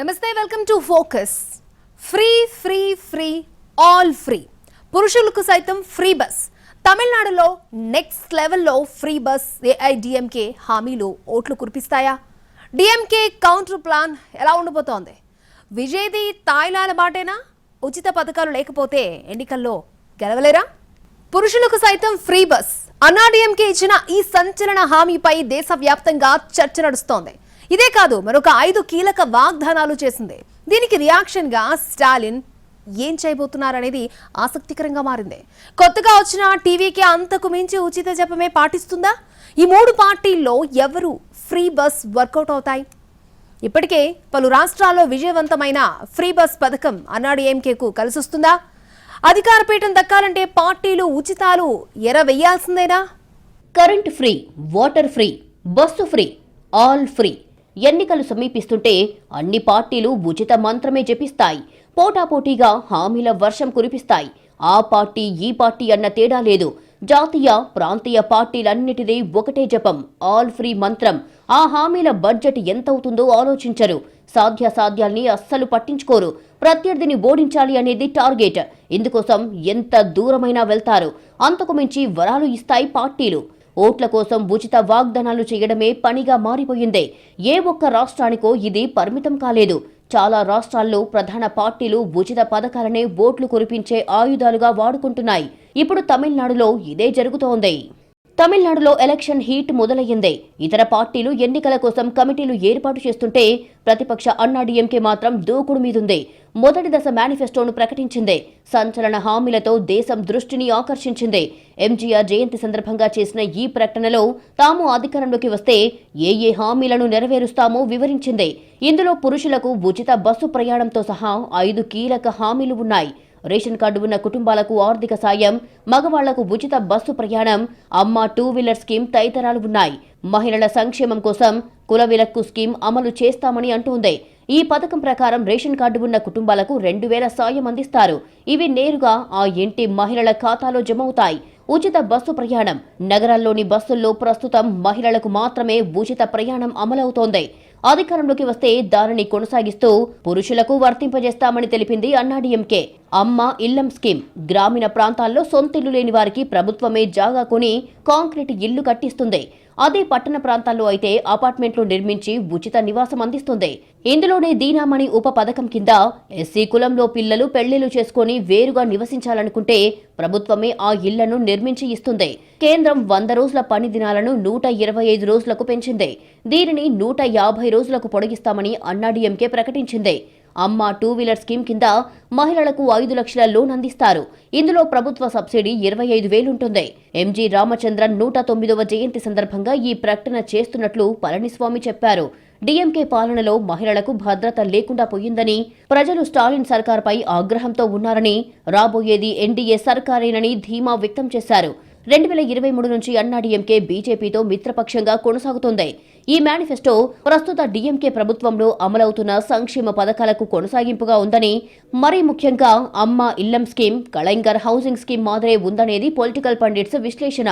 నమస్తే welcome to focus. Free free free all free, పురుషులకు సైతం ఫ్రీ బస్. తమిళనాడులో నెక్స్ట్ లెవెల్లో ఫ్రీ బస్. ఏఐడిఎంకే హామీలు ఓట్లు కురిపిస్తాయా? డిఎంకే కౌంటర్ ప్లాన్ ఎలా ఉండబోతోంది? విజయ్ది తాయిలాల బాటేనా? ఉచిత పథకాలు లేకపోతే ఎన్నికల్లో గెలవలేరా? పురుషులకు సైతం ఫ్రీ బస్. అన్నాడీఎంకే ఇచ్చిన ఈ సంచలన హామీపై దేశవ్యాప్తంగా చర్చ నడుస్తోంది. ఇదే కాదు, మరొక 5 కీలక వాగ్దానాలు చేసింది. దీనికి రియాక్షన్ గా స్టాలిన్ ఏం చేయబోతున్నారనేది ఆసక్తికరంగా మారింది. కొత్తగా వచ్చిన టీవీకి అంతకు మించి ఉచిత జపమే పాటిస్తుందా? ఈ 3 పార్టీల్లో ఎవరు ఫ్రీ బస్ వర్కౌట్ అవుతాయి? ఇప్పటికే పలు రాష్ట్రాల్లో విజయవంతమైన ఫ్రీ బస్ పథకం అన్నాడీఎంకేకు కలిసొస్తుందా? అధికార పీఠం దక్కాలంటే పార్టీలు ఉచితాలు ఎరవేయాల్సిందేనా? Current free, water free, bus free, all free. ఎన్నికలు సమీపిస్తుంటే అన్ని పార్టీలు ఉచిత మంత్రమే జపిస్తాయి. పోటాపోటీగా హామీల వర్షం కురిపిస్తాయి. ఆ పార్టీ ఈ పార్టీ అన్న తేడా లేదు. జాతీయ ప్రాంతీయ పార్టీలన్నిటిది ఒకటే జపం, ఆల్ ఫ్రీ మంత్రం. ఆ హామీల బడ్జెట్ ఎంతవుతుందో ఆలోచించరు. సాధ్యాల్ని అస్సలు పట్టించుకోరు. ప్రత్యర్థిని ఓడించాలి అనేది టార్గెట్. ఇందుకోసం ఎంత దూరమైనా వెళ్తారు. అంతకు మించి వరాలు ఇస్తాయి పార్టీలు. ఓట్ల కోసం ఉచిత వాగ్దానాలు చేయడమే పనిగా మారిపోయిందే. ఏ ఒక్క రాష్ట్రానికో ఇది పరిమితం కాలేదు. చాలా రాష్ట్రాల్లో ప్రధాన పార్టీలు ఉచిత పథకాలనే ఓట్లు కురిపించే ఆయుధాలుగా వాడుకుంటున్నాయి. ఇప్పుడు తమిళనాడులో ఇదే జరుగుతోంది. తమిళనాడులో ఎలక్షన్ హీట్ మొదలయ్యింది. ఇతర పార్టీలు ఎన్నికల కోసం కమిటీలు ఏర్పాటు చేస్తుంటే ప్రతిపక్ష అన్నాడీఎంకే మాత్రం దూకుడు మీదుంది. మొదటి దశ మేనిఫెస్టోను ప్రకటించింది. సంచలన హామీలతో దేశం దృష్టిని ఆకర్షించింది. ఎంజీఆర్ జయంతి సందర్భంగా చేసిన ఈ ప్రకటనలో తాము అధికారంలోకి వస్తే ఏ హామీలను నెరవేరుస్తామో వివరించింది. ఇందులో పురుషులకు ఉచిత బస్సు ప్రయాణంతో సహా 5 కీలక హామీలు ఉన్నాయి. రేషన్ కార్డు ఉన్న కుటుంబాలకు ఆర్థిక సాయం, మగవాళ్లకు ఉచిత బస్సు ప్రయాణం, అమ్మ 2 వీలర్ స్కీమ్ తదితరాలు ఉన్నాయి. మహిళల సంక్షేమం కోసం కుల విలక్కు స్కీమ్ అమలు చేస్తామని అంటోంది. ఈ పథకం ప్రకారం రేషన్ కార్డు ఉన్న కుటుంబాలకు 2000 సాయం అందిస్తారు. ఇవి నేరుగా ఆ ఇంటి మహిళల ఖాతాలో జమ అవుతాయి. ఉచిత బస్సు ప్రయాణం. నగరాల్లోని బస్సుల్లో ప్రస్తుతం మహిళలకు మాత్రమే ఉచిత ప్రయాణం అమలవుతోంది. అధికారంలోకి వస్తే దానిని కొనసాగిస్తూ పురుషులకు వర్తింపజేస్తామని తెలిపింది అన్నాడీఎంకే. అమ్మ ఇల్లం స్కీమ్. గ్రామీణ ప్రాంతాల్లో సొంతిల్లు లేని వారికి ప్రభుత్వమే జాగా కొని కాంక్రీట్ ఇల్లు కట్టిస్తుంది. అదే పట్టణ ప్రాంతాల్లో అయితే అపార్ట్మెంట్లు నిర్మించి ఉచిత నివాసం అందిస్తుంది. ఇందులోనే దీనామణి ఉప పథకం కింద ఎస్సీ కులంలో పిల్లలు పెళ్లిళ్లు చేసుకుని వేరుగా నివసించాలనుకుంటే ప్రభుత్వమే ఆ ఇళ్లను నిర్మించి ఇస్తుంది. కేంద్రం 100 రోజుల పని దినాలను 125 రోజులకు పెంచింది. దీనిని 150 రోజులకు పొడిగిస్తామని అన్నాడీఎంకే ప్రకటించింది. అమ్మ 2 వీలర్ స్కీమ్ కింద మహిళలకు 5 లక్షల లోన్ అందిస్తారు. ఇందులో ప్రభుత్వ సబ్సిడీ 25,000 ఉంటుంది. ఎంజీ రామచంద్రన్ 109వ జయంతి సందర్భంగా ఈ ప్రకటన చేస్తున్నట్లు పళనిస్వామి చెప్పారు. డీఎంకే పాలనలో మహిళలకు భద్రత లేకుండా పోయిందని, ప్రజలు స్టాలిన్ సర్కార్పై ఆగ్రహంతో ఉన్నారని, రాబోయేది ఎన్డీఏ సర్కారేనని ధీమా వ్యక్తం చేశారు. 2023 నుంచి అన్నాడీఎంకే బీజేపీతో మిత్రపక్షంగా కొనసాగుతోంది. ఈ మేనిఫెస్టో ప్రస్తుత డీఎంకే ప్రభుత్వంలో అమలవుతున్న సంక్షేమ పథకాలకు కొనసాగింపుగా ఉందని, మరీ ముఖ్యంగా అమ్మ ఇల్లం స్కీమ్, కళైంగర్ హౌసింగ్ స్కీమ్ మాదిరే ఉందనేది పొలిటికల్ పండిట్స్ విశ్లేషణ.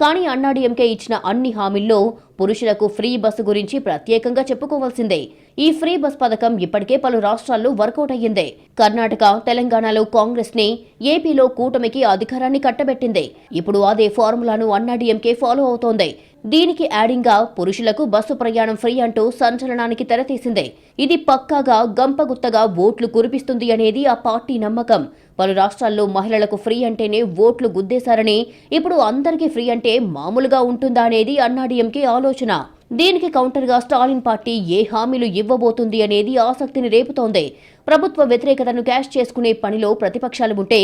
కానీ అన్నాడీఎంకే ఇచ్చిన అన్ని హామీల్లో పురుషులకు ఫ్రీ బస్సు గురించి ప్రత్యేకంగా చెప్పుకోవాల్సిందే. ఈ ఫ్రీ బస్ పథకం ఇప్పటికే పలు రాష్ట్రాల్లో వర్కౌట్ అయ్యింది. కర్ణాటక, తెలంగాణలో కాంగ్రెస్ ని, ఏపీలో కూటమికి అధికారాన్ని కట్టబెట్టింది. ఇప్పుడు అదే ఫార్ములాను అన్నాడీఎంకే ఫాలో అవుతోంది. దీనికి యాడింగ్ గా పురుషులకు బస్సు ప్రయాణం ఫ్రీ అంటూ సంచలనానికి తెరతీసింది. ఇది పక్కాగా గంపగుత్తగా ఓట్లు కురిపిస్తుంది అనేది ఆ పార్టీ నమ్మకం. పలు రాష్ట్రాల్లో మహిళలకు ఫ్రీ అంటేనే ఓట్లు గుద్దేశారని, ఇప్పుడు అందరికీ ఫ్రీ అంటే మామూలుగా ఉంటుందా అనేది అన్నాడీఎంకే ఆలోచన. దీనికి కౌంటర్గా స్టాలిన్ పార్టీ ఏ హామీలు ఇవ్వబోతుంది అనేది ఆసక్తిని రేపుతోంది. ప్రభుత్వ వ్యతిరేకతను క్యాష్ చేసుకునే పనిలో ప్రతిపక్షాలు ఉంటే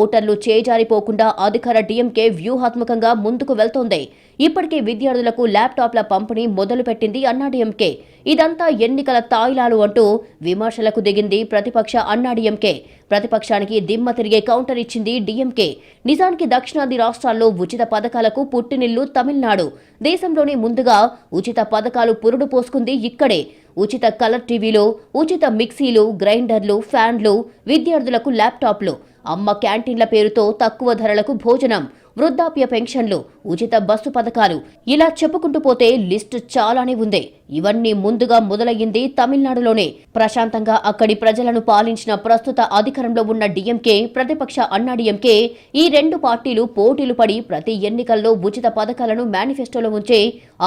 ఓటర్లు చేజారిపోకుండా అధికార డీఎంకే వ్యూహాత్మకంగా ముందుకు వెళ్తోంది. ఇప్పటికే విద్యార్థులకు ల్యాప్టాప్ల పంపిణీ మొదలుపెట్టింది అన్నాడీఎంకే. ఇదంతా ఎన్నికల తాయిలాలు అంటూ విమర్శలకు దిగింది ప్రతిపక్ష అన్నాడీఎంకే. ప్రతిపక్షానికి దిమ్మ తిరిగే కౌంటర్ ఇచ్చింది డీఎంకే. నిజానికి దక్షిణాది రాష్ట్రాల్లో ఉచిత పథకాలకు పుట్టినిల్లు తమిళనాడు. దేశంలోనే ముందుగా ఉచిత పథకాలు పురుడు పోసుకుంది ఇక్కడే. ఉచిత కలర్ టీవీలు, ఉచిత మిక్సీలు, గ్రైండర్లు, ఫ్యాన్లు, విద్యార్థులకు ల్యాప్టాప్లు, అమ్మ క్యాంటీన్ల పేరుతో తక్కువ ధరలకు భోజనం, వృద్ధాప్య పెన్షన్లు, ఉచిత బస్సు పథకాలు, ఇలా చెప్పుకుంటూ పోతే లిస్టు చాలానే ఉంది. ఇవన్నీ ముందుగా మొదలయ్యింది తమిళనాడులోనే. ప్రశాంతంగా అక్కడి ప్రజలను పాలించిన ప్రస్తుత అధికారంలో ఉన్న డిఎంకే, ప్రతిపక్ష అన్నాడీఎంకే ఈ రెండు పార్టీలు పోటీలు పడి ప్రతి ఎన్నికల్లో ఉచిత పథకాలను మేనిఫెస్టోలో ఉంచి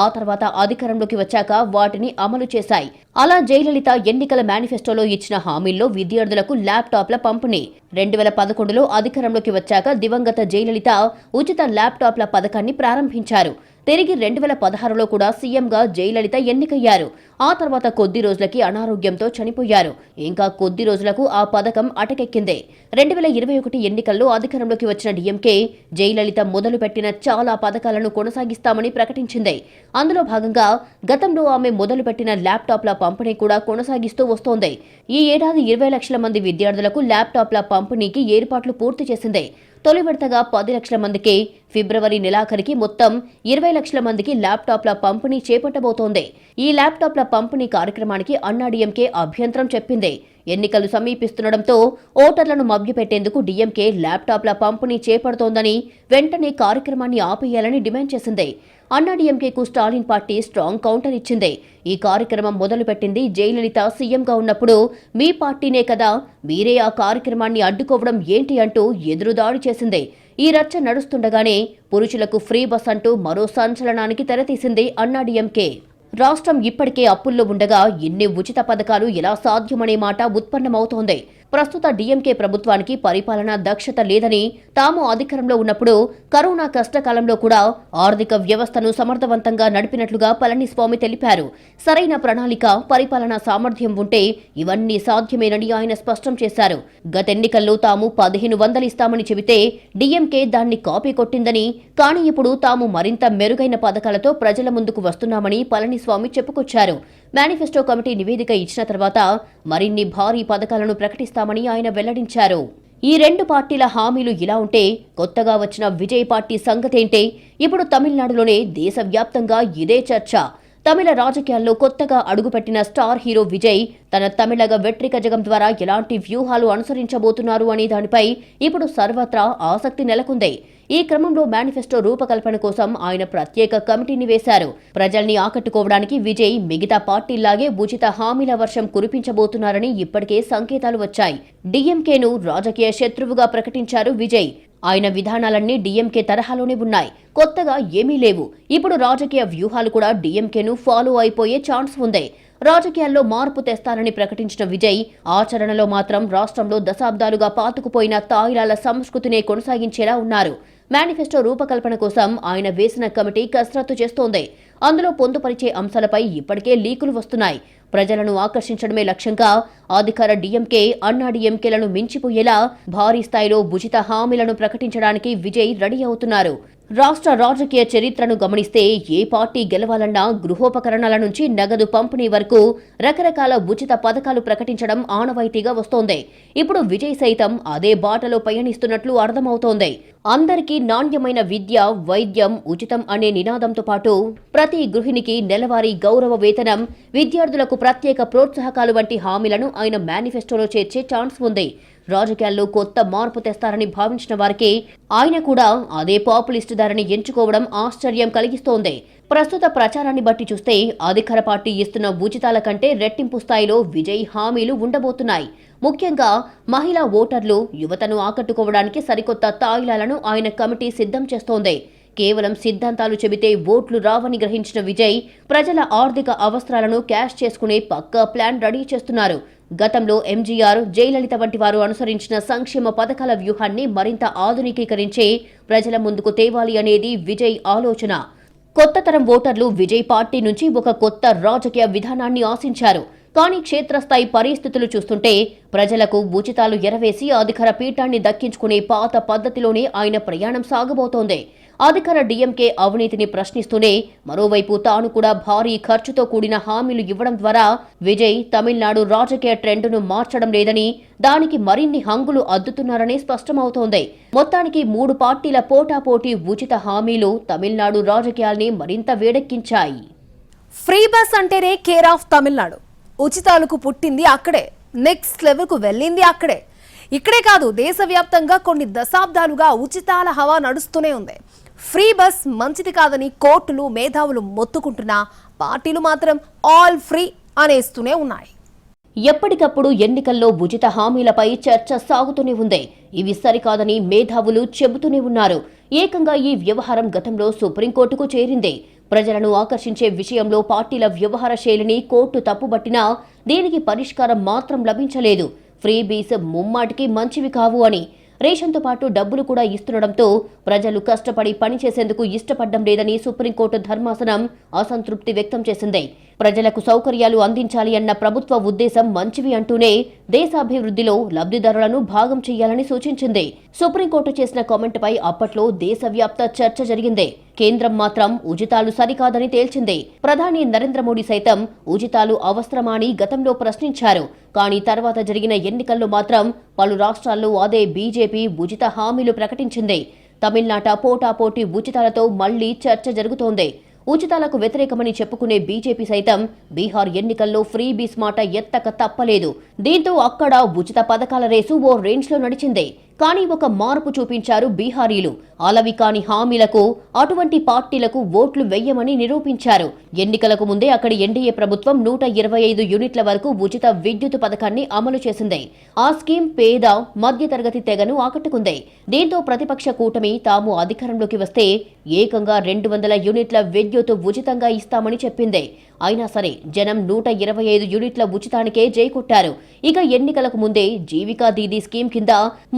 ఆ తర్వాత అధికారంలోకి వచ్చాక వాటిని అమలు చేశాయి. అలా జయలలిత ఎన్నికల మేనిఫెస్టోలో ఇచ్చిన హామీల్లో విద్యార్థులకు ల్యాప్టాప్ల పంపిణీ, 2011లో అధికారంలోకి వచ్చాక దివంగత జయలలిత ఉచిత ల్యాప్టాప్ల పథకాన్ని ప్రారంభించారు. తిరిగి 2016లో కూడా సీఎంగా జయలలిత ఎన్నికయ్యారు. ఆ తర్వాత కొద్ది రోజులకి అనారోగ్యంతో చనిపోయారు. ఇంకా కొద్ది రోజులకు ఆ పథకం అటకెక్కింది. 2021 ఎన్నికల్లో అధికారంలోకి వచ్చిన డీఎంకే జయలలిత మొదలుపెట్టిన చాలా పథకాలను కొనసాగిస్తామని ప్రకటించింది. అందులో భాగంగా గతంలో ఆమె మొదలుపెట్టిన ల్యాప్టాప్ల పంపిణీ కూడా కొనసాగిస్తూ వస్తోంది. ఈ ఏడాది 20 లక్షల మంది విద్యార్థులకు ల్యాప్టాప్ల పంపిణీకి ఏర్పాట్లు పూర్తి చేసింది. తొలి విడతగా 10 లక్షల మందికి, ఫిబ్రవరి నెలాఖరికి మొత్తం 20 లక్షల మందికి ల్యాప్టాప్ల పంపిణీ చేపట్టబోతోంది. ఈ ల్యాప్టాప్ల పంపిణీ కార్యక్రమానికి అన్నాడీఎంకే అభ్యంతరం చెప్పింది. ఎన్నికలు సమీపిస్తుండటంతో ఓటర్లను మభ్యపెట్టేందుకు డీఎంకే ల్యాప్టాప్ల పంపిణీ చేపడుతోందని, వెంటనే కార్యక్రమాన్ని ఆపేయాలని డిమాండ్ చేసింది. అన్నాడీఎంకేకు స్టాలిన్ పార్టీ స్ట్రాంగ్ కౌంటర్ ఇచ్చింది. ఈ కార్యక్రమం మొదలుపెట్టింది జయలలిత సీఎంగా ఉన్నప్పుడు, మీ పార్టీనే కదా, మీరే ఆ కార్యక్రమాన్ని అడ్డుకోవడం ఏంటి అంటూ ఎదురుదాడి చేసింది. ఈ రచ్చ నడుస్తుండగానే పురుషులకు ఫ్రీ బస్ అంటూ మరో సంచలనానికి తెరతీసింది అన్నాడీఎంకే. రాష్ట్రం ఇప్పటికే అప్పుల్లో ఉండగా ఇన్ని ఉచిత పథకాలు ఎలా సాధ్యమనే మాట ఉత్పన్నమవుతోంది. ప్రస్తుత డీఎంకే ప్రభుత్వానికి పరిపాలనా దక్షత లేదని, తాము అధికారంలో ఉన్నప్పుడు కరోనా కష్టకాలంలో కూడా ఆర్థిక వ్యవస్థను సమర్థవంతంగా నడిపినట్లుగా పళనిస్వామి తెలిపారు. సరైన ప్రణాళిక, పరిపాలనా సామర్థ్యం ఉంటే ఇవన్నీ సాధ్యమేనని ఆయన స్పష్టం చేశారు. గతెన్నికల్లో తాము 1500 ఇస్తామని చెబితే డీఎంకే దాన్ని కాపీ కొట్టిందని, కానీ ఇప్పుడు తాము మరింత మెరుగైన పథకాలతో ప్రజల ముందుకు వస్తున్నామని పళనిస్వామి చెప్పుకొచ్చారు. మేనిఫెస్టో కమిటీ నివేదిక ఇచ్చిన తర్వాత మరిన్ని భారీ పథకాలను ప్రకటిస్తామని ఆయన వెల్లడించారు. ఈ రెండు పార్టీల హామీలు ఇలా ఉంటే, కొత్తగా వచ్చిన విజయ్ పార్టీ సంగతేంటే? ఇప్పుడు తమిళనాడులోనే దేశవ్యాప్తంగా ఇదే చర్చ. తమిళ రాజకీయాల్లో కొత్తగా అడుగుపెట్టిన స్టార్ హీరో విజయ్ తన తమిళగ వెట్రికజగం ద్వారా ఎలాంటి వ్యూహాలు అనుసరించబోతున్నారు అనే దానిపై ఇప్పుడు సర్వత్రా ఆసక్తి నెలకొంది. ఈ క్రమంలో మేనిఫెస్టో రూపకల్పన కోసం ఆయన ప్రత్యేక కమిటీని వేశారు. ప్రజల్ని ఆకట్టుకోవడానికి విజయ్ మిగతా పార్టీల్లాగే ఉచిత హామీల వర్షం కురిపించబోతున్నారని ఇప్పటికే సంకేతాలు వచ్చాయి. డీఎంకేను రాజకీయ శత్రువుగా ప్రకటించారు విజయ్. ఆయన విధానాలన్నీ డీఎంకే తరహాలోనే ఉన్నాయి, కొత్తగా ఏమీ లేవు. ఇప్పుడు రాజకీయ వ్యూహాలు కూడా డీఎంకేను ఫాలో అయిపోయే ఛాన్స్ ఉంది. రాజకీయాల్లో మార్పు తెస్తానని ప్రకటించిన విజయ్ ఆచరణలో మాత్రం రాష్ట్రంలో దశాబ్దాలుగా పాతుకుపోయిన తాయిలాల సంస్కృతినే కొనసాగించేలా ఉన్నారు. మేనిఫెస్టో రూపకల్పన కోసం ఆయన వేసిన కమిటీ కసరత్తు చేస్తోంది. అందులో పొందుపరిచే అంశాలపై ఇప్పటికే లీకులు వస్తున్నాయి. ప్రజలను ఆకర్షించడమే లక్ష్యంగా అధికార డీఎంకే, అన్నాడీఎంకేలను మించిపోయేలా భారీ స్థాయిలో ఉచిత హామీలను ప్రకటించడానికి విజయ్ రెడీ అవుతున్నారు. రాష్ట్ర రాజకీయ చరిత్రను గమనిస్తే ఏ పార్టీ గెలవాలన్నా గృహోపకరణాల నుంచి నగదు పంపిణీ వరకు రకరకాల ఉచిత పథకాలు ప్రకటించడం ఆనవాయితీగా వస్తోంది. ఇప్పుడు విజయ్ సైతం అదే బాటలో పయనిస్తున్నట్లు అర్థమవుతోంది. అందరికీ నాణ్యమైన విద్య, వైద్యం ఉచితం అనే నినాదంతో పాటు ప్రతి గృహిణికి నెలవారీ గౌరవ వేతనం, విద్యార్థులకు ప్రత్యేక ప్రోత్సాహకాలు వంటి హామీలను ఆయన మేనిఫెస్టోలో చేర్చే ఛాన్స్ ఉంది. రాజకీయాల్లో కొత్త మార్పు తెస్తారని భావించిన వారికి ఆయన కూడా అదే పాపులిస్ట్ ధరని ఎంచుకోవడం ఆశ్చర్యం కలిగిస్తోంది. ప్రస్తుత ప్రచారాన్ని బట్టి చూస్తే అధికార పార్టీ ఇస్తున్న ఉచితాల కంటే రెట్టింపు స్థాయిలో విజయ్ హామీలు ఉండబోతున్నాయి. ముఖ్యంగా మహిళా ఓటర్లు, యువతను ఆకట్టుకోవడానికి సరికొత్త తాయిలాలను ఆయన కమిటీ సిద్ధం చేస్తోంది. కేవలం సిద్ధాంతాలు చెబితే ఓట్లు రావని గ్రహించిన విజయ్ ప్రజల ఆర్థిక అవసరాలను క్యాష్ చేసుకునే పక్కా ప్లాన్ రెడీ చేస్తున్నారు. గతంలో ఎంజీఆర్, జయలలిత వంటి వారు అనుసరించిన సంక్షేమ పథకాల వ్యూహాన్ని మరింత ఆధునికీకరించి ప్రజల ముందుకు తేవాలి అనేది విజయ్ ఆలోచన. కొత్త తరం ఓటర్లు విజయ్ పార్టీ నుంచి ఒక కొత్త రాజకీయ విధానాన్ని ఆశించారు. కానీ క్షేత్రస్థాయి పరిస్థితులు చూస్తుంటే ప్రజలకు ఉచితాలు ఎరవేసి అధికార పీఠాన్ని దక్కించుకునే పాత పద్ధతిలోనే ఆయన ప్రయాణం సాగబోతోంది. అధికార డీఎంకే అవినీతిని ప్రశ్నిస్తూనే మరోవైపు తాను కూడా భారీ ఖర్చుతో కూడిన హామీలు ఇవ్వడం ద్వారా విజయ్ తమిళనాడు రాజకీయ ట్రెండును మార్చడం లేదని, దానికి మరిన్ని హంగులు అద్దుతున్నారని స్పష్టమవుతోంది. మొత్తానికి 3 పార్టీల పోటాపోటీ ఉచిత హామీలు తమిళనాడు రాజకీయాల్ని మరింత వేడెక్కించాయి. ఫ్రీ బస్ అంటేనే కేర్ ఆఫ్ తమిళనాడు. ఉచితాలకు పుట్టింది అక్కడే, నెక్స్ట్ లెవెల్కు వెళ్ళింది అక్కడే. ఇక్కడే కాదు, దేశవ్యాప్తంగా కొన్ని దశాబ్దాలుగా ఉచితాల హవా నడుస్తూనే ఉంది. ఫ్రీ బస్ మంచిది కాదని కోర్టులు, మేధావులు మొత్తుకుంటున్నా పార్టీలు మాత్రం ఆల్ ఫ్రీ అనేస్తూనే ఉన్నాయి. ఎప్పటికప్పుడు ఎన్నికల్లో ఉచిత హామీలపై చర్చ సాగుతూనే ఉంది. ఇవి సరికాదని మేధావులు చెబుతూనే ఉన్నారు. ఏకంగా ఈ వ్యవహారం గతంలో సుప్రీంకోర్టుకు చేరింది. ప్రజలను ఆకర్షించే విషయంలో పార్టీల వ్యవహార శైలిని కోర్టు తప్పుబట్టినా దీనికి పరిష్కారం మాత్రం లభించలేదు. ఫ్రీ బీస్ ముమ్మాటికి మంచివి కావు అని, రేషన్తో పాటు డబ్బులు కూడా ఇస్తుండటంతో ప్రజలు కష్టపడి పనిచేసేందుకు ఇష్టపడడం లేదని సుప్రీంకోర్టు ధర్మాసనం అసంతృప్తి వ్యక్తం చేసింది. ప్రజలకు సౌకర్యాలు అందించాలి అన్న ప్రభుత్వ ఉద్దేశం మంచివి అంటూనే దేశాభివృద్ధిలో లబ్ధిదారులను భాగం చేయాలని సూచించింది. సుప్రీంకోర్టు చేసిన కామెంట్పై అప్పట్లో దేశవ్యాప్త చర్చ జరిగింది. కేంద్రం మాత్రం ఉచితాలు సరికాదని తేల్చింది. ప్రధాని నరేంద్ర మోడీ సైతం ఉచితాలు అవసరమా అని గతంలో ప్రశ్నించారు. కానీ తర్వాత జరిగిన ఎన్నికల్లో మాత్రం పలు రాష్ట్రాల్లో అదే బీజేపీ ఉచిత హామీలు ప్రకటించింది. తమిళనాట పోటాపోటీ ఉచితాలతో మళ్లీ చర్చ జరుగుతోంది. ఉచితాలకు వ్యతిరేకమని చెప్పుకునే బీజేపీ సైతం బీహార్ ఎన్నికల్లో ఫ్రీ బీస్ మాట ఎత్తక తప్పలేదు. దీంతో అక్కడ ఉచిత పథకాల రేసు ఓ రేంజ్లో నడిచింది. కానీ ఒక మార్పు చూపించారు బీహారీలు. అలవి కాని హామీలకు, అటువంటి పార్టీలకు ఓట్లు వెయ్యమని నిరూపించారు. ఎన్నికలకు ముందే అక్కడి ఎన్డీఏ ప్రభుత్వం 125 యూనిట్ల వరకు ఉచిత విద్యుత్ పథకాన్ని అమలు చేసింది. ఆ స్కీమ్ పేద, మధ్యతరగతి తెగను ఆకట్టుకుంది. దీంతో ప్రతిపక్ష కూటమి తాము అధికారంలోకి వస్తే ఏకంగా 200 యూనిట్ల విద్యుత్ ఉచితంగా ఇస్తామని చెప్పింది. అయినా సరే జనం 125 యూనిట్ల ఉచితానికే జైకొట్టారు. ఇక ఎన్నికలకు ముందే జీవికా దీదీ స్కీమ్ కింద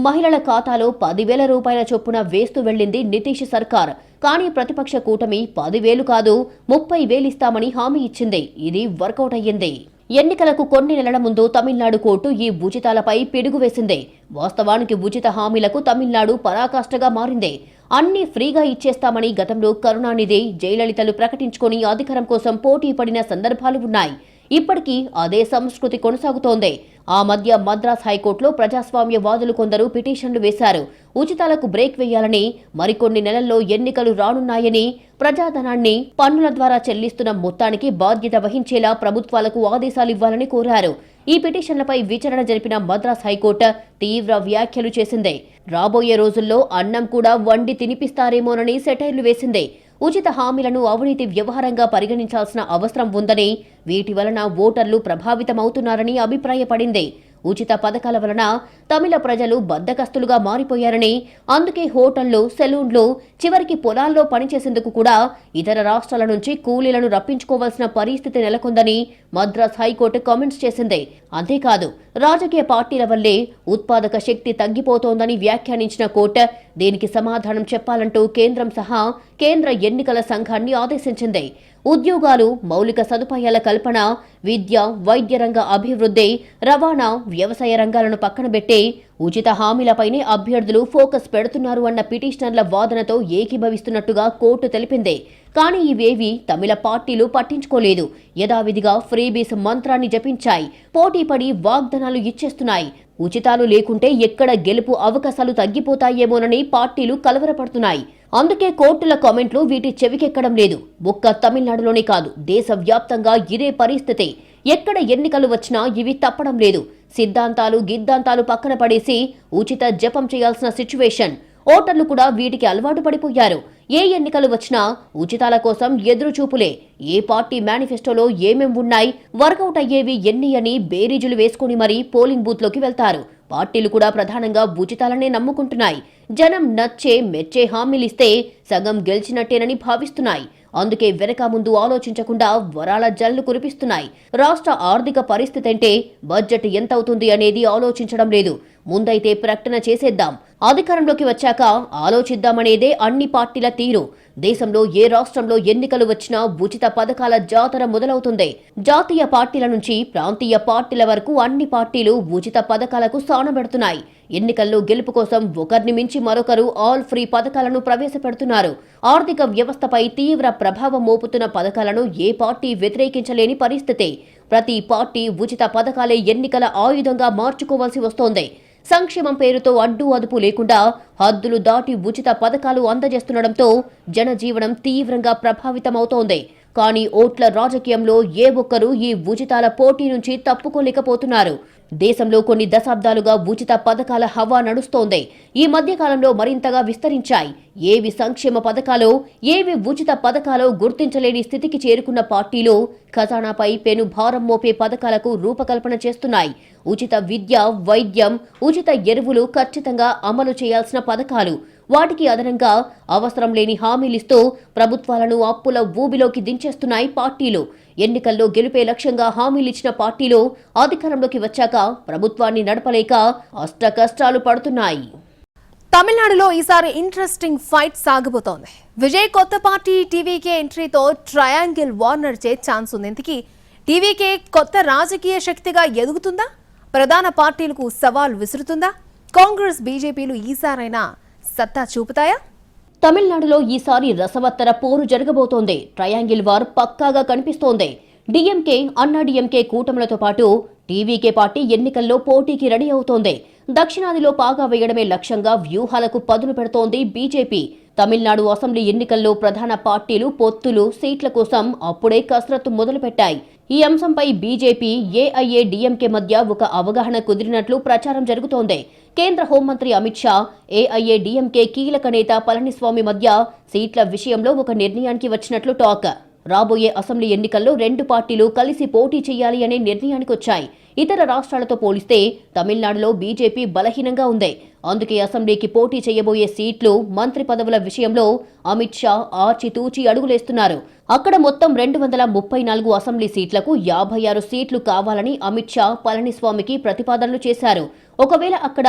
మహిళల ఖాతాలో 10,000 రూపాయల చొప్పున వేస్తూ వెళ్లింది నితీష్ సర్కార్. కానీ ప్రతిపక్ష కూటమి 10,000 కాదు 30,000 ఇస్తామని హామీ ఇచ్చింది. ఇది వర్కౌట్ అయ్యింది. ఎన్నికలకు కొన్ని నెలల ముందు తమిళనాడు కోర్టు ఈ ఉచితాలపై పిడుగు వేసింది. వాస్తవానికి ఉచిత హామీలకు తమిళనాడు పరాకాష్ఠగా మారింది. అన్ని ఫ్రీగా ఇచ్చేస్తామని గతంలో కరుణానిధి, జయలలితలు ప్రకటించుకొని అధికారం కోసం పోటీ పడిన సందర్భాలు ఉన్నాయి. ఇప్పటికీ అదే సంస్కృతి కొనసాగుతోంది. ఆ మధ్య మద్రాస్ హైకోర్టులో ప్రజాస్వామ్యవాదులు కొందరు పిటిషన్లు వేశారు. ఉచితాలకు బ్రేక్ వేయాలని, మరికొన్ని నెలల్లో ఎన్నికలు రానున్నాయని, ప్రజాధనాన్ని పన్నుల ద్వారా చెల్లిస్తున్న మొత్తానికి బాధ్యత వహించేలా ప్రభుత్వాలకు ఆదేశాలివ్వాలని కోరారు. ఈ పిటిషన్లపై విచారణ జరిపిన మద్రాస్ హైకోర్టు తీవ్ర వ్యాఖ్యలు చేసింది. రాబోయే రోజుల్లో అన్నం కూడా వండి తినిపిస్తారేమోనని సెటైర్లు వేసింది. ఉచిత హామీలను అవినీతి వ్యవహారంగా పరిగణించాల్సిన అవసరం ఉందని, వీటి వలన ఓటర్లు ప్రభావితమవుతున్నారని అభిప్రాయపడింది. ఉచిత పథకాల వలన తమిళ ప్రజలు బద్దకస్తులుగా మారిపోయారని, అందుకే హోటళ్లు, సెలూన్లు, చివరికి పొలాల్లో పనిచేసేందుకు కూడా ఇతర రాష్ట్రాల నుంచి కూలీలను రప్పించుకోవాల్సిన పరిస్థితి నెలకొందని మద్రాస్ హైకోర్టు కామెంట్స్ చేసింది. అంతేకాదు రాజకీయ పార్టీల వల్లే ఉత్పాదక శక్తి తగ్గిపోతోందని వ్యాఖ్యానించిన కోర్టు దీనికి సమాధానం చెప్పాలంటూ కేంద్రం సహా కేంద్ర ఎన్నికల సంఘాన్ని ఆదేశించింది. ఉద్యోగాలు, మౌలిక సదుపాయాల కల్పన, విద్య, వైద్య రంగ అభివృద్ధి, రవాణా, వ్యవసాయ రంగాలను పక్కనబెట్టి ఉచిత హామీలపైనే అభ్యర్థులు ఫోకస్ పెడుతున్నారు అన్న పిటిషనర్ల వాదనతో ఏకీభవిస్తున్నట్టుగా కోర్టు తెలిపింది. కానీ ఇవేవి తమిళ పార్టీలు పట్టించుకోలేదు. యథావిధిగా ఫ్రీబీస్ మంత్రాన్ని జపించాయి. పోటీపడి వాగ్దానాలు ఇచ్చేస్తున్నాయి. ఉచితాలు లేకుంటే ఎక్కడ గెలుపు అవకాశాలు తగ్గిపోతాయేమోనని పార్టీలు కలవరపడుతున్నాయి. అందుకే కోర్టుల కామెంట్లు వీటి చెవికెక్కడం లేదు. ఒక్క తమిళనాడులోనే కాదు, దేశవ్యాప్తంగా ఇదే పరిస్థితి. ఎక్కడ ఎన్నికలు వచ్చినా ఇవి తప్పడం లేదు. సిద్ధాంతాలు, గిద్దాంతాలు పక్కన పడేసి ఉచిత జపం చేయాల్సిన సిచ్యువేషన్. ఓటర్లు కూడా వీటికి అలవాటు పడిపోయారు. ఏ ఎన్నికలు వచ్చినా ఉచితాల కోసం ఎదురుచూపులే. ఏ పార్టీ మేనిఫెస్టోలో ఏమేం ఉన్నాయి, వర్కౌట్ అయ్యేవి ఎన్ని అని బేరీజులు వేసుకుని మరీ పోలింగ్ బూత్లోకి వెళ్తారు. పార్టీలు కూడా ప్రధానంగా ఉచితాలనే నమ్ముకుంటున్నాయి. జనం నచ్చే, మెచ్చే హామీలిస్తే సగం గెలిచినట్టేనని భావిస్తున్నాయి. అందుకే వెనక ముందు ఆలోచించకుండా వరాల జల్లు కురిపిస్తున్నాయి. రాష్ట్ర ఆర్థిక పరిస్థితి అంటే బడ్జెట్ ఎంతవుతుంది అనేది ఆలోచించడం లేదు. ముందైతే ప్రకటన చేసేద్దాం, అధికారంలోకి వచ్చాక ఆలోచిద్దామనేదే అన్ని పార్టీల తీరు. దేశంలో ఏ రాష్ట్రంలో ఎన్నికలు వచ్చినా ఉచిత పథకాల జాతర మొదలవుతుంది. జాతీయ పార్టీల నుంచి ప్రాంతీయ పార్టీల వరకు అన్ని పార్టీలు ఉచిత పథకాలకు సానబెడుతున్నాయి. ఎన్నికల్లో గెలుపు కోసం ఒకరిని మించి మరొకరు ఆల్ ఫ్రీ పథకాలను ప్రవేశపెడుతున్నారు. ఆర్థిక వ్యవస్థపై తీవ్ర ప్రభావం మోపుతున్న పథకాలను ఏ పార్టీ వ్యతిరేకించలేని పరిస్థితి. ప్రతి పార్టీ ఉచిత పథకాలే ఎన్నికల ఆయుధంగా మార్చుకోవాల్సి వస్తోంది. సంక్షేమం పేరుతో అడ్డు అదుపు లేకుండా హద్దులు దాటి ఉచిత పథకాలు అందజేస్తుండటంతో జనజీవనం తీవ్రంగా ప్రభావితమవుతోంది. కానీ ఓట్ల రాజకీయంలో ఏ ఒక్కరూ ఈ ఉచితాల పోటీ నుంచి తప్పుకోలేకపోతున్నారు. దేశంలో కొన్ని దశాబ్దాలుగా ఉచిత పథకాల హవా నడుస్తోంది. ఈ మధ్య కాలంలో మరింతగా విస్తరించాయి. ఏవి సంక్షేమ పథకాలో, ఏవి ఉచిత పథకాలో గుర్తించలేని స్థితికి చేరుకున్న పార్టీలు ఖజానాపై పెను భారం మోపే పథకాలకు రూపకల్పన చేస్తున్నాయి. ఉచిత విద్య, వైద్యం, ఉచిత ఎరువులు ఖచ్చితంగా అమలు చేయాల్సిన పథకాలు. వాటికి అదనంగా అవసరం లేని హామీలిస్తూ ప్రభుత్వాలను అప్పుల ఊబిలోకి దించేస్తున్నాయి పార్టీలు. ఎన్నికల్లో గెలుపే లక్ష్యంగా హామీలిచ్చిన పార్టీలు అధికారంలోకి వచ్చాక ప్రభుత్వాన్ని నడపలేక అష్టకష్టాలు పడుతున్నాయి. తమిళనాడులో ఈసారి ఇంట్రెస్టింగ్ ఫైట్ సాగబోతోంది. విజయ్ కొత్త పార్టీ టీవీకే ఎంట్రీతో ట్రయాంగిల్ వార్ నడిచే ఛాన్స్ ఉంది. ఇంతకీ టీవీకే కొత్త రాజకీయ శక్తిగా ఎదుగుతుందా? ప్రధాన పార్టీలకు సవాల్ విసురుతుందా? కాంగ్రెస్, బీజేపీలు ఈసారైనా సత్తా చూపుతాయా? తమిళనాడులో ఈసారి రసవత్తర పోరు జరగబోతోంది. ట్రయాంగిల్ వార్ పక్కాగా కనిపిస్తోంది. డీఎంకే, అన్నాడీఎంకే కూటములతో పాటు టీవీకే పార్టీ ఎన్నికల్లో పోటీకి రెడీ అవుతోంది. దక్షిణాదిలో పాగా వేయడమే లక్ష్యంగా వ్యూహాలకు పదును పెడుతోంది బీజేపీ. తమిళనాడు అసెంబ్లీ ఎన్నికల్లో ప్రధాన పార్టీలు పొత్తులు, సీట్ల కోసం అప్పుడే కసరత్తు మొదలుపెట్టాయి. ఈ అంశంపై బీజేపీ, ఏఐఏడీఎంకే మధ్య ఒక అవగాహన కుదిరినట్లు ప్రచారం జరుగుతోంది. కేంద్ర హోంమంత్రి అమిత్ షా, ఏఐఏడీఎంకే కీలక నేత పళనిస్వామి మధ్య సీట్ల విషయంలో ఒక నిర్ణయానికి వచ్చినట్లు టాక్. రాబోయే అసెంబ్లీ ఎన్నికల్లో రెండు పార్టీలు కలిసి పోటీ చేయాలి అనే నిర్ణయానికి వచ్చాయి. ఇతర రాష్ట్రాలతో పోలిస్తే తమిళనాడులో బీజేపీ బలహీనంగా ఉంది. అందుకే అసెంబ్లీకి పోటీ చేయబోయే సీట్లు, మంత్రి పదవుల విషయంలో అమిత్ షా ఆచితూచి అడుగులేస్తున్నారు. అక్కడ మొత్తం 234 అసెంబ్లీ సీట్లకు 56 సీట్లు కావాలని అమిత్ షా పళనిస్వామికి ప్రతిపాదనలు చేశారు. ఒకవేళ అక్కడ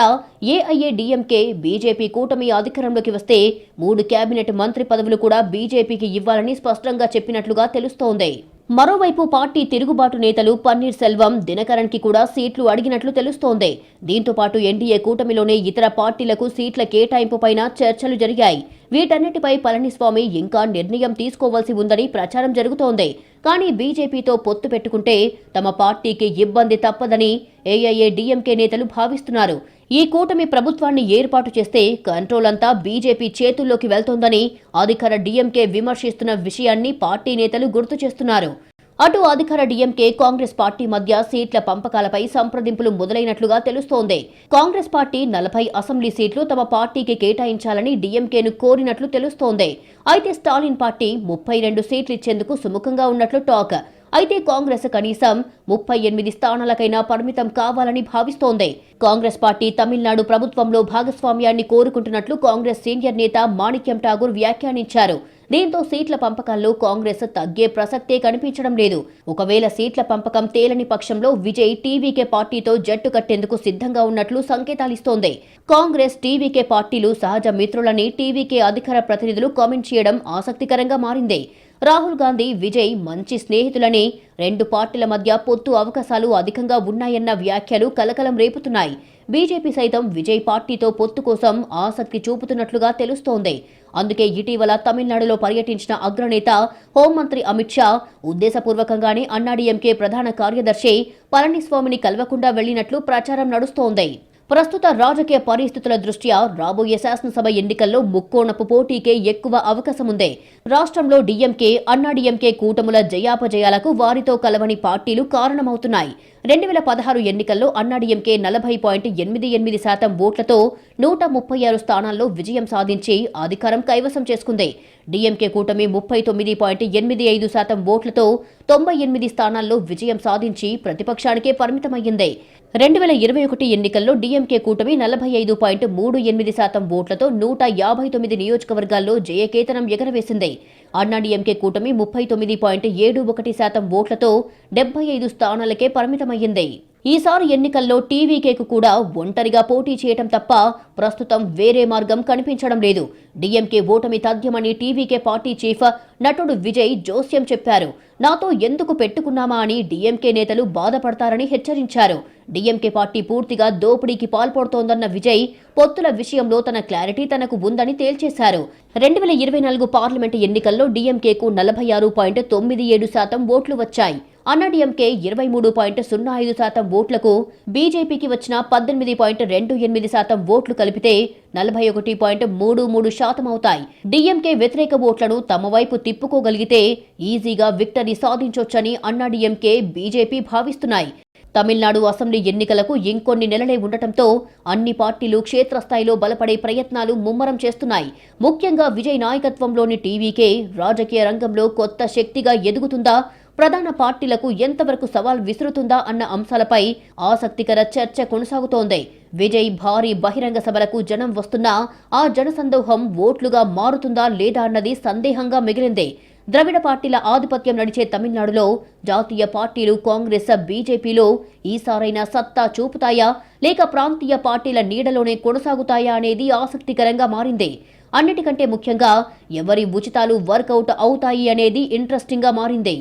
ఏఐఏడీఎంకే, బీజేపీ కూటమి అధికారంలోకి వస్తే 3 కేబినెట్ మంత్రి పదవులు కూడా బీజేపీకి ఇవ్వాలని స్పష్టంగా చెప్పినట్లుగా తెలుస్తోంది. మరోవైపు పార్టీ తిరుగుబాటు నేతలు పన్నీర్ సెల్వం, దినకరన్ కి కూడా సీట్లు అడిగినట్లు తెలుస్తోంది. దీంతో పాటు ఎన్డీఏ కూటమిలోనే ఇతర పార్టీలకు సీట్ల కేటాయింపుపైన చర్చలు జరిగాయి. వీటన్నిటిపై పళనిస్వామి ఇంకా నిర్ణయం తీసుకోవాల్సి ఉందని ప్రచారం జరుగుతోంది. కానీ బీజేపీతో పొత్తు పెట్టుకుంటే తమ పార్టీకి ఇబ్బంది తప్పదని ఏఐఏడీఎంకే నేతలు భావిస్తున్నారు. ఈ కూటమి ప్రభుత్వాన్ని ఏర్పాటు చేస్తే కంట్రోల్ అంతా బీజేపీ చేతుల్లోకి వెళ్తోందని అధికార డీఎంకే విమర్శిస్తున్న విషయాన్ని పార్టీ నేతలు గుర్తు చేస్తున్నారు. అటు అధికార డీఎంకే, కాంగ్రెస్ పార్టీ మధ్య సీట్ల పంపకాలపై సంప్రదింపులు మొదలైనట్లుగా తెలుస్తోంది. కాంగ్రెస్ పార్టీ 40 అసెంబ్లీ సీట్లు తమ పార్టీకి కేటాయించాలని డీఎంకేను కోరినట్లు తెలుస్తోంది. అయితే స్టాలిన్ పార్టీ 32 సీట్లు ఇచ్చేందుకు సుముఖంగా ఉన్నట్లు టాక్. అయితే కాంగ్రెస్ కనీసం 38 స్థానాలకైనా పరిమితం కావాలని భావిస్తోంది. కాంగ్రెస్ పార్టీ తమిళనాడు ప్రభుత్వంలో భాగస్వామ్యాన్ని కోరుకుంటున్నట్లు కాంగ్రెస్ సీనియర్ నేత మాణిక్యం ఠాగూర్ వ్యాఖ్యానించారు. దీంతో సీట్ల పంపకాల్లో కాంగ్రెస్ తగ్గే ప్రసక్తే కనిపించడం లేదు. ఒకవేళ సీట్ల పంపకం తేలని పక్షంలో విజయ్ టీవీకే పార్టీతో జట్టు కట్టేందుకు సిద్ధంగా ఉన్నట్లు సంకేతాలిస్తోంది. కాంగ్రెస్, టీవీకే పార్టీలు సహజ మిత్రులని టీవీకే అధికార ప్రతినిధులు కామెంట్ చేయడం ఆసక్తికరంగా మారింది. రాహుల్ గాంధీ, విజయ్ మంచి స్నేహితులని, రెండు పార్టీల మధ్య పొత్తు అవకాశాలు అధికంగా ఉన్నాయన్న వ్యాఖ్యలు కలకలం రేపుతున్నాయి. బీజేపీ సైతం విజయ్ పార్టీతో పొత్తు కోసం ఆసక్తి చూపుతున్నట్లుగా తెలుస్తోంది. అందుకే ఇటీవల తమిళనాడులో పర్యటించిన అగ్రనేత హోంమంత్రి అమిత్ షా ఉద్దేశపూర్వకంగానే అన్నాడీఎంకే ప్రధాన కార్యదర్శి పళనిస్వామిని కలవకుండా వెళ్లినట్లు ప్రచారం నడుస్తోంది. ప్రస్తుత రాజకీయ పరిస్థితుల దృష్ట్యా రాబోయే శాసనసభ ఎన్నికల్లో ముక్కోణపు పోటీకే ఎక్కువ అవకాశముంది. రాష్ట్రంలో డీఎంకే, అన్నాడీఎంకే కూటముల జయాపజయాలకు వారితో కలవని పార్టీలు కారణమవుతున్నాయి. 2016 ఎన్నికల్లో అన్నాడీఎంకే 40.88% ఓట్లతో 136 స్థానాల్లో విజయం సాధించి అధికారం కైవసం చేసుకుంది. డీఎంకే కూటమి 39.85% ఓట్లతో 98 స్థానాల్లో విజయం సాధించి ప్రతిపక్షానికే పరిమితమయ్యింది. 2021 ఎన్నికల్లో డీఎంకే కూటమి 45.38% ఓట్లతో 159 నియోజకవర్గాల్లో జయకేతనం ఎగరవేసింది. అన్నాడీఎంకే కూటమి 39.71% ఓట్లతో 75 స్థానాలకే పరిమితమయ్యింది. ఈసారి ఎన్నికల్లో టీవీకేకు కూడా ఒంటరిగా పోటీ చేయటం తప్ప ప్రస్తుతం వేరే మార్గం కనిపించడం లేదు. డీఎంకే ఓటమి తథ్యమని టీవీకే పార్టీ చీఫ్ నటుడు విజయ్ జోస్యం చెప్పారు. నాతో ఎందుకు పెట్టుకున్నామా అని డీఎంకే నేతలు బాధపడతారని హెచ్చరించారు. డీఎంకే పార్టీ పూర్తిగా దోపిడీకి పాల్పడుతోందన్న విజయ్ పొత్తుల విషయంలో తన క్లారిటీ తనకు ఉందని తేల్చేశారు. 2024 పార్లమెంటు ఎన్నికల్లో డీఎంకేకు 46.97% ఓట్లు వచ్చాయి. అన్నాడీఎంకే 23.05% ఓట్లకు, బీజేపీకి వచ్చిన 18.28% ఓట్లు కలిపితే 41.33% అవుతాయి. డీఎంకే వ్యతిరేక ఓట్లను తమ వైపు తిప్పుకోగలిగితే ఈజీగా విక్టరీ సాధించొచ్చని అన్నాడీఎంకే, బీజేపీ భావిస్తున్నాయి. తమిళనాడు అసెంబ్లీ ఎన్నికలకు ఇంకొన్ని నెలలే ఉండటంతో అన్ని పార్టీలు క్షేత్రస్థాయిలో బలపడే ప్రయత్నాలు ముమ్మరం చేస్తున్నాయి. ముఖ్యంగా విజయ్ నాయకత్వంలోని టీవీకే రాజకీయ రంగంలో కొత్త శక్తిగా ఎదుగుతుందా, ప్రధాన పార్టీలకు ఎంతవరకు సవాల్ విసురుతుందా అన్న అంశాలపై ఆసక్తికర చర్చ కొనసాగుతోంది. విజయ్ భారీ బహిరంగ సభలకు జనం వస్తున్నా ఆ జనసందోహం ఓట్లుగా మారుతుందా లేదా అన్నది సందేహంగా మిగిలింది. ద్రవిడ పార్టీల ఆధిపత్యం నడిచే తమిళనాడులో జాతీయ పార్టీలు కాంగ్రెస్, బీజేపీలో ఈసారైనా సత్తా చూపుతాయా లేక ప్రాంతీయ పార్టీల నీడలోనే కొనసాగుతాయా అనేది ఆసక్తికరంగా మారింది. అన్నిటికంటే ముఖ్యంగా ఎవరి ఉచితాలు వర్కౌట్ అవుతాయి అనేది ఇంట్రెస్టింగ్ గా మారింది.